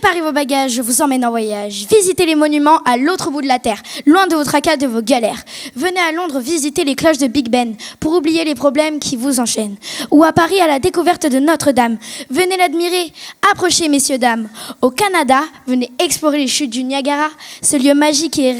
Préparez vos bagages, je vous emmène en voyage. Visitez les monuments à l'autre bout de la terre, loin de vos tracas, de vos galères. Venez à Londres visiter les cloches de Big Ben pour oublier les problèmes qui vous enchaînent. Ou à Paris à la découverte de Notre-Dame. Venez l'admirer, approchez messieurs, dames. Au Canada, venez explorer les chutes du Niagara. Ce lieu magique et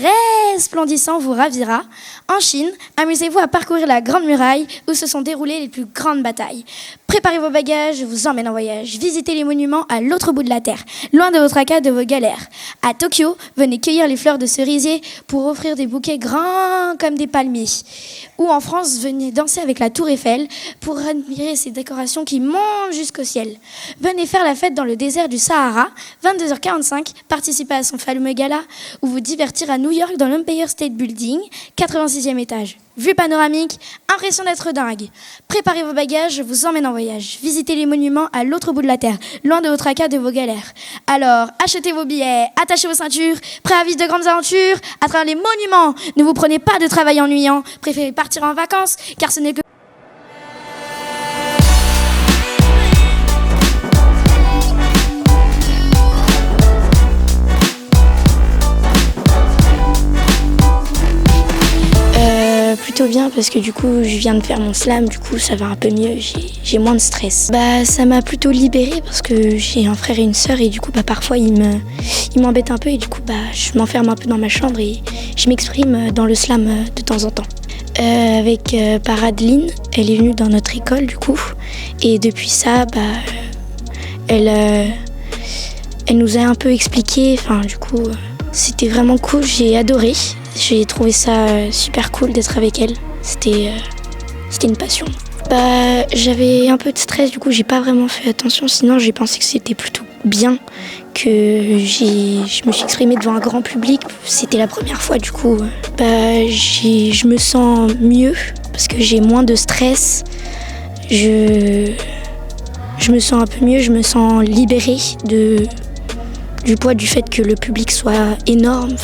resplendissant vous ravira. En Chine, amusez-vous à parcourir la Grande Muraille où se sont déroulées les plus grandes batailles. Préparez vos bagages, je vous emmène en voyage. Visitez les monuments à l'autre bout de la terre, loin de vos tracas, de vos galères. À Tokyo, venez cueillir les fleurs de cerisier pour offrir des bouquets grands comme des palmiers. Ou en France, venez danser avec la Tour Eiffel pour admirer ces décorations qui montent jusqu'au ciel. Venez faire la fête dans le désert du Sahara, 22h45, participer à son fameux gala ou vous divertir à New York dans l'Empire State Building, 86e étage. Vue panoramique, impression d'être dingue. Préparez vos bagages, je vous emmène en voyage. Visitez les monuments à l'autre bout de la terre, loin de vos tracas, de vos galères. Alors, achetez vos billets, attachez vos ceintures, prêts à vivre de grandes aventures à travers les monuments. Ne vous prenez pas de travail ennuyant, préférez partir en vacances, car ce n'est que... Plutôt bien parce que du coup je viens de faire mon slam, du coup ça va un peu mieux, j'ai moins de stress. Ça m'a plutôt libérée parce que j'ai un frère et une sœur et du coup parfois ils m'embêtent un peu et du coup je m'enferme un peu dans ma chambre et je m'exprime dans le slam de temps en temps. Avec Paradeline, elle est venue dans notre école du coup et depuis ça elle nous a un peu expliqué, du coup c'était vraiment cool, j'ai adoré. J'ai trouvé ça super cool d'être avec elle. C'était une passion. J'avais un peu de stress, du coup j'ai pas vraiment fait attention. Sinon j'ai pensé que c'était plutôt bien que je me suis exprimée devant un grand public. C'était la première fois du coup. Je me sens mieux parce que j'ai moins de stress. Je me sens un peu mieux, je me sens libérée du poids du fait que le public soit énorme.